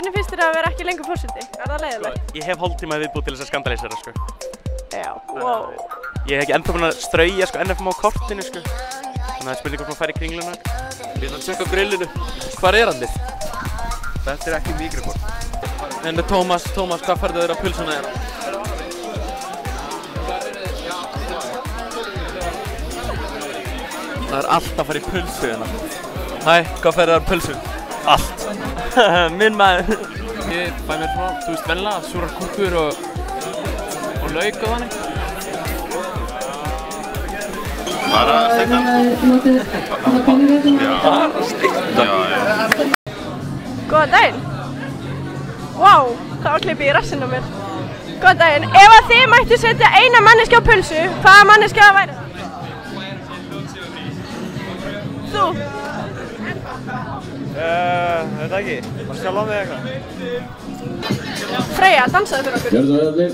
Hvernig finnst þér að vera ekki lengur forseti? Það leiðilegt? Ég hef hálftíma viðbúið til þess að skandalísera, sko. Já, wow. Ég hef ekki ennþá búinn að strauja, sko, NFM á kortinu, sko. Þannig að það er spurning hvort maður fær í kringluna. Við ætlum að tjekka á grillinu. Hvar er hann þið? Þetta er ekki mikrofón. En Tómas, hvað færðu þér á pulsuna þér? Það er allt að fara í pulsu hérna. Hæ, hvað færðu þér á pulsu? Allt. Minn maður. Ég fæ mér frá, þú veist, vennilega, súrar gúrkur og lauk og þannig. Bara steiktan? Bara steiktan? Já. Góðan daginn. Vá, þá klippi ég rassinn á mér. Góðan daginn. Ef að þið mættu setja eina manneskja á pulsu, hvaða manneskja það væri það? Þú? Veit ekki. Var sjálf á mig eitthvað? Freyja, dansaðu fyrir okkur. Gjörðu það allir.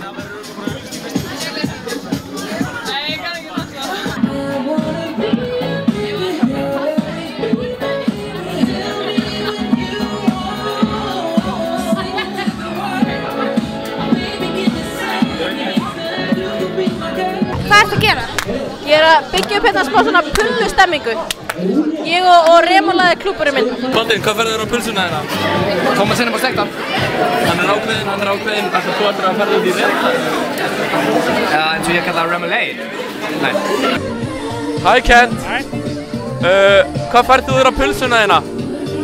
Hvað ertu að gera? Ég er að byggja upp hérna smá svona pullustemmingu. Ég og remolaði klúburinn minn. Baldvin, hvað færðu þér á pulsuna þérna? Tómas er bara steiktan. Hann er ákveðinn. Ætlar þú eftir að færðu út í þér? Eins og ég kalla remoulade. Nei. Hæ Kent. Hæ. Hvað færðu þér á pulsuna þérna?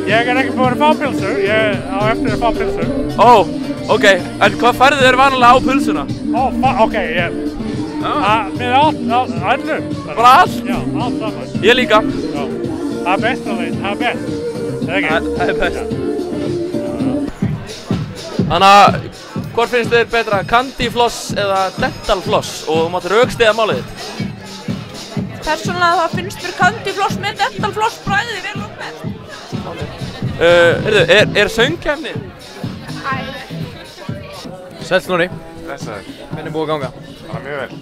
Ég er ekki búinn að fá pilsur, ég á eftir að fá pilsur. Ó, ok. En hvað færðu þér vanalega á pulsuna? Ok, með allu. Bara allt? Já, allt saman. Ég líka. Já, það er best alveg, það er best. Það er best. Þannig að, hvort finnst þér betra, candy floss eða dental floss? Og þú mátt rökstyðja málið þitt. Persónulega þá finnst mér candy floss með dental floss bragðið vel og best. Er söngkefni? Sæll Snorri. Blessaður. Hvernig er búið að ganga? Bara mjög vel.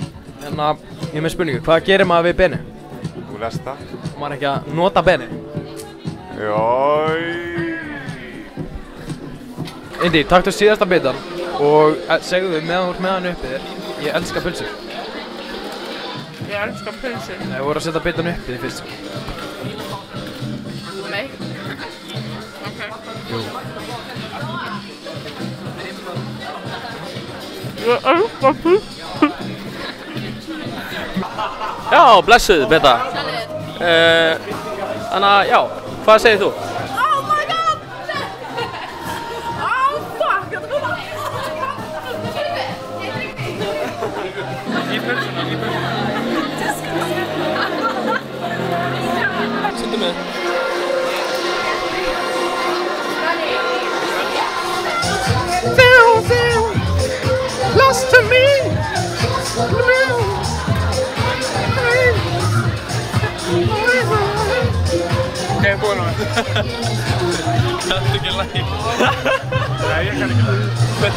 Hérna, ég er með spurningu. Hvað gerir maður við beni? Þú lest það? Maður ekki að nota beni? Indi, taktu síðasta bitan og segðu þau meðan þú ert með hann uppið þér. Ég elska pulsur. Ég elska pulsur. Nei, þú voru að setja bitan uppið þér fyrst. Nei. Jú. Ég elska pulsur. Já, blessuð, Beta. Þannig að, já, hvað segir þú? Oh my god! Oh fuck, þetta kom að... Í pulsuna. Sýndu mig. Lost to me. Ok, búinn á mér. Það er ekki læg. Nei, ég kann ekki læg.